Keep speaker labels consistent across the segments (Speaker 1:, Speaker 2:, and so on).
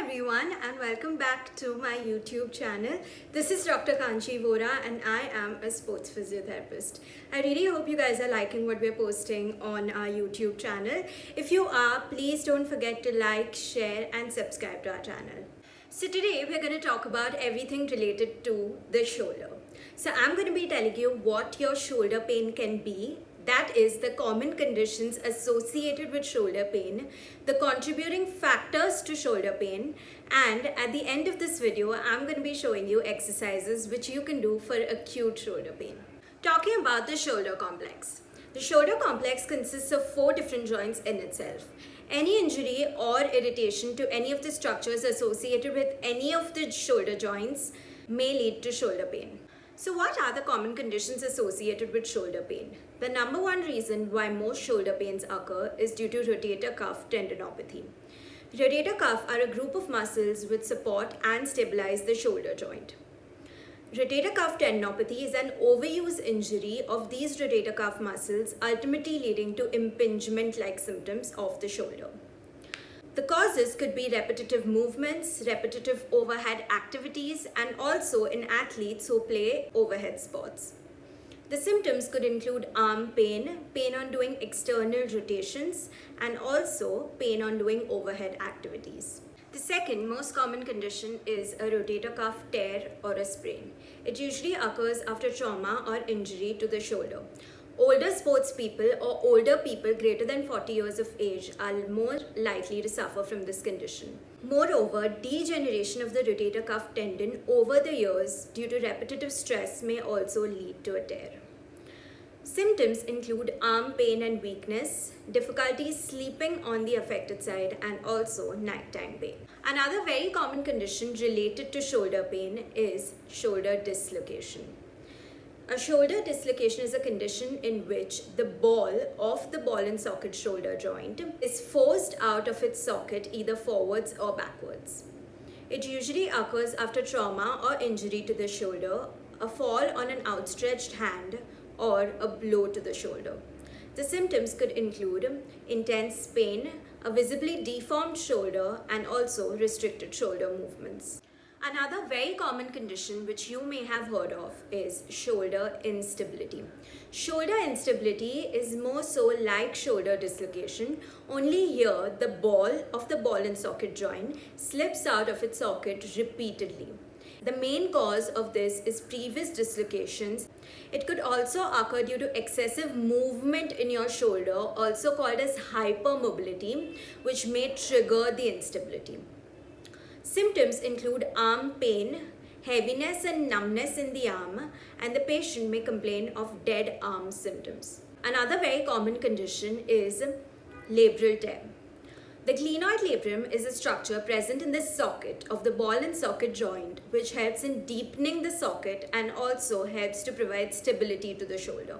Speaker 1: everyone and welcome back to my YouTube channel. This is Dr. Kanchivora and I am a sports physiotherapist. I really hope you guys are liking what we're posting on our YouTube channel. If you are, please don't forget to like, share and subscribe to our channel. So today we're going to talk about everything related to the shoulder. So I'm going to be telling you what your shoulder pain can be. That is the common conditions associated with shoulder pain, the contributing factors to shoulder pain, and at the end of this video, I'm going to be showing you exercises which you can do for acute shoulder pain. Talking about the shoulder complex. The shoulder complex consists of 4 different joints in itself. Any injury or irritation to any of the structures associated with any of the shoulder joints may lead to shoulder pain. So what are the common conditions associated with shoulder pain? The number one reason why most shoulder pains occur is due to rotator cuff tendinopathy. Rotator cuff are a group of muscles which support and stabilize the shoulder joint. Rotator cuff tendinopathy is an overuse injury of these rotator cuff muscles, ultimately leading to impingement-like symptoms of the shoulder. The causes could be repetitive movements, repetitive overhead activities, and also in athletes who play overhead sports. The symptoms could include arm pain, pain on doing external rotations, and also pain on doing overhead activities. The second most common condition is a rotator cuff tear or a sprain. It usually occurs after trauma or injury to the shoulder. Older sports people or older people greater than 40 years of age are more likely to suffer from this condition. Moreover, degeneration of the rotator cuff tendon over the years due to repetitive stress may also lead to a tear. Symptoms include arm pain and weakness, difficulty sleeping on the affected side, and also nighttime pain. Another very common condition related to shoulder pain is shoulder dislocation. A shoulder dislocation is a condition in which the ball of the ball and socket shoulder joint is forced out of its socket either forwards or backwards. It usually occurs after trauma or injury to the shoulder, a fall on an outstretched hand, or a blow to the shoulder. The symptoms could include intense pain, a visibly deformed shoulder, and also restricted shoulder movements. Another very common condition which you may have heard of is shoulder instability. Shoulder instability is more so like shoulder dislocation, only here the ball of the ball and socket joint slips out of its socket repeatedly. The main cause of this is previous dislocations. It could also occur due to excessive movement in your shoulder, also called as hypermobility, which may trigger the instability. Symptoms include arm pain, heaviness and numbness in the arm, and the patient may complain of dead arm symptoms. Another very common condition is labral tear. The glenoid labrum is a structure present in the socket of the ball and socket joint which helps in deepening the socket and also helps to provide stability to the shoulder.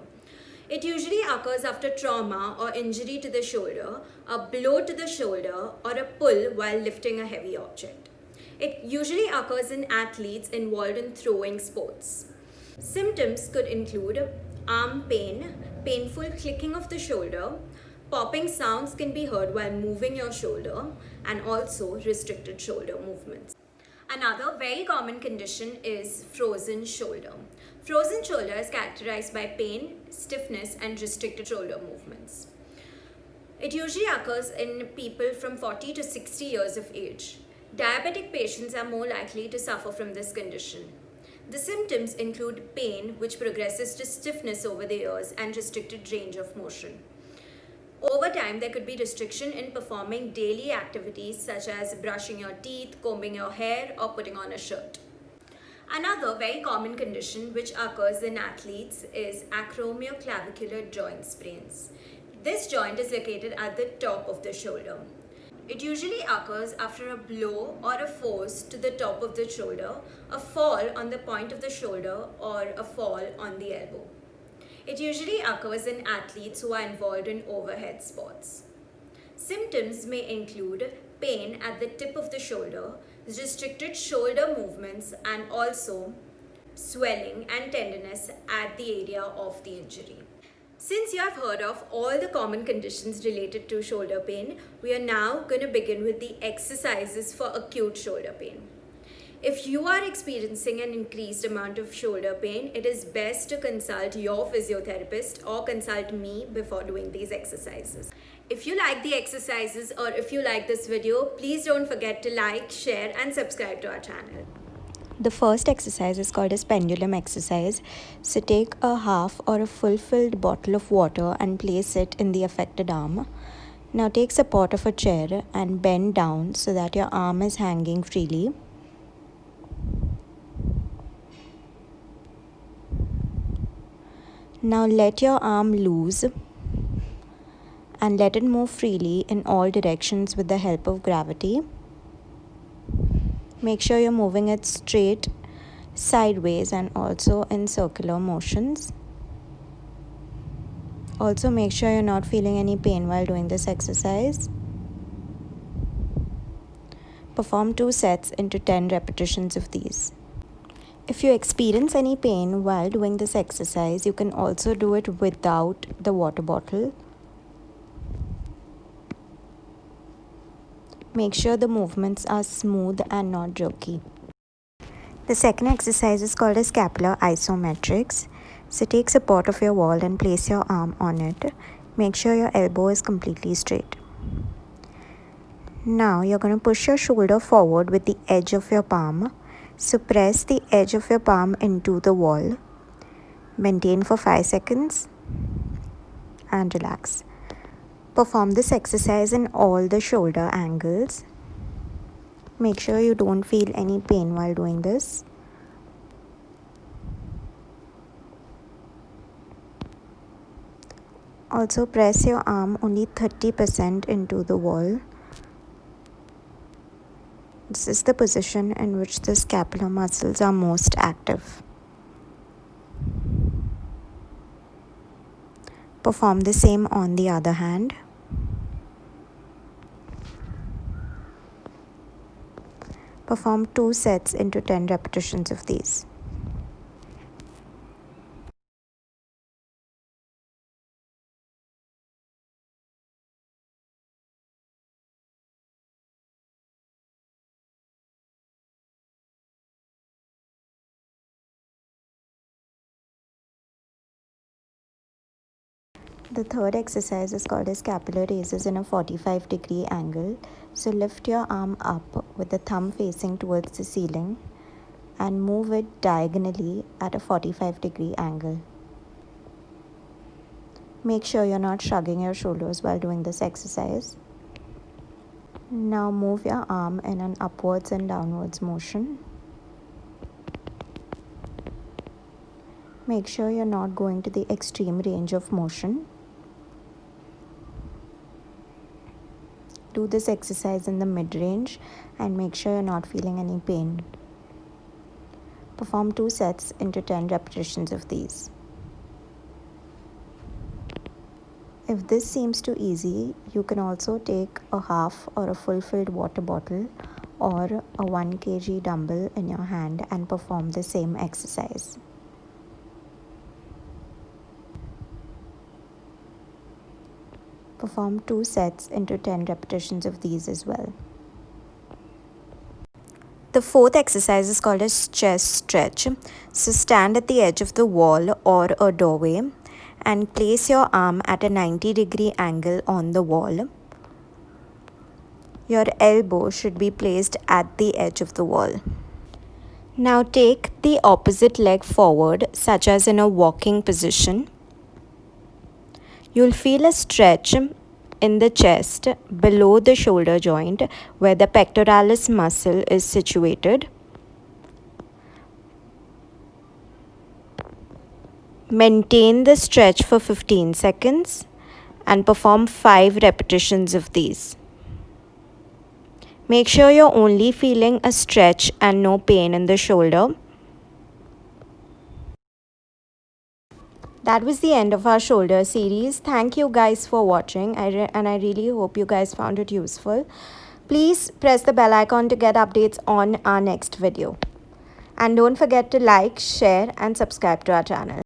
Speaker 1: It usually occurs after trauma or injury to the shoulder, a blow to the shoulder, or a pull while lifting a heavy object. It usually occurs in athletes involved in throwing sports. Symptoms could include arm pain, painful clicking of the shoulder, popping sounds can be heard while moving your shoulder, and also restricted shoulder movements. Another very common condition is frozen shoulder. Frozen shoulder is characterized by pain, stiffness, and restricted shoulder movements. It usually occurs in people from 40 to 60 years of age. Diabetic patients are more likely to suffer from this condition. The symptoms include pain, which progresses to stiffness over the years, and restricted range of motion. Over time, there could be restriction in performing daily activities such as brushing your teeth, combing your hair, or putting on a shirt. Another very common condition which occurs in athletes is acromioclavicular joint sprains. This joint is located at the top of the shoulder. It usually occurs after a blow or a force to the top of the shoulder, a fall on the point of the shoulder, or a fall on the elbow. It usually occurs in athletes who are involved in overhead sports. Symptoms may include pain at the tip of the shoulder, restricted shoulder movements, and also swelling and tenderness at the area of the injury. Since you have heard of all the common conditions related to shoulder pain, we are now going to begin with the exercises for acute shoulder pain. If you are experiencing an increased amount of shoulder pain, it is best to consult your physiotherapist or consult me before doing these exercises. If you like the exercises or if you like this video, please don't forget to like, share and subscribe to our channel.
Speaker 2: The first exercise is called as pendulum exercise. So take a half or a full-filled bottle of water and place it in the affected arm. Now take support of a chair and bend down so that your arm is hanging freely. Now let your arm loose and let it move freely in all directions with the help of gravity. Make sure you're moving it straight, sideways and also in circular motions. Also make sure you're not feeling any pain while doing this exercise. Perform 2 sets into 10 repetitions of these. If you experience any pain while doing this exercise, you can also do it without the water bottle. Make sure the movements are smooth and not jerky. The second exercise is called as Scapular Isometrics. So take support of your wall and place your arm on it. Make sure your elbow is completely straight. Now you're going to push your shoulder forward with the edge of your palm. So press the edge of your palm into the wall. Maintain for 5 seconds and relax. Perform this exercise in all the shoulder angles. Make sure you don't feel any pain while doing this. Also press your arm only 30% into the wall. This is the position in which the scapular muscles are most active. Perform the same on the other hand. Perform 2 sets into 10 repetitions of these. The third exercise is called as Scapular Raises in a 45-degree angle. So lift your arm up with the thumb facing towards the ceiling and move it diagonally at a 45-degree angle. Make sure you're not shrugging your shoulders while doing this exercise. Now move your arm in an upwards and downwards motion. Make sure you're not going to the extreme range of motion. Do this exercise in the mid-range and make sure you're not feeling any pain. Perform 2 sets into 10 repetitions of these. If this seems too easy, you can also take a half or a full-filled water bottle or a 1 kg dumbbell in your hand and perform the same exercise. Perform 2 sets into 10 repetitions of these as well. The fourth exercise is called as chest stretch. So stand at the edge of the wall or a doorway and place your arm at a 90-degree angle on the wall. Your elbow should be placed at the edge of the wall. Now take the opposite leg forward, such as in a walking position. You'll feel a stretch in the chest below the shoulder joint where the pectoralis muscle is situated. Maintain the stretch for 15 seconds and perform 5 repetitions of these. Make sure you're only feeling a stretch and no pain in the shoulder. That was the end of our shoulder series. Thank you guys for watching and I really hope you guys found it useful. Please press the bell icon to get updates on our next video. And don't forget to like, share and subscribe to our channel.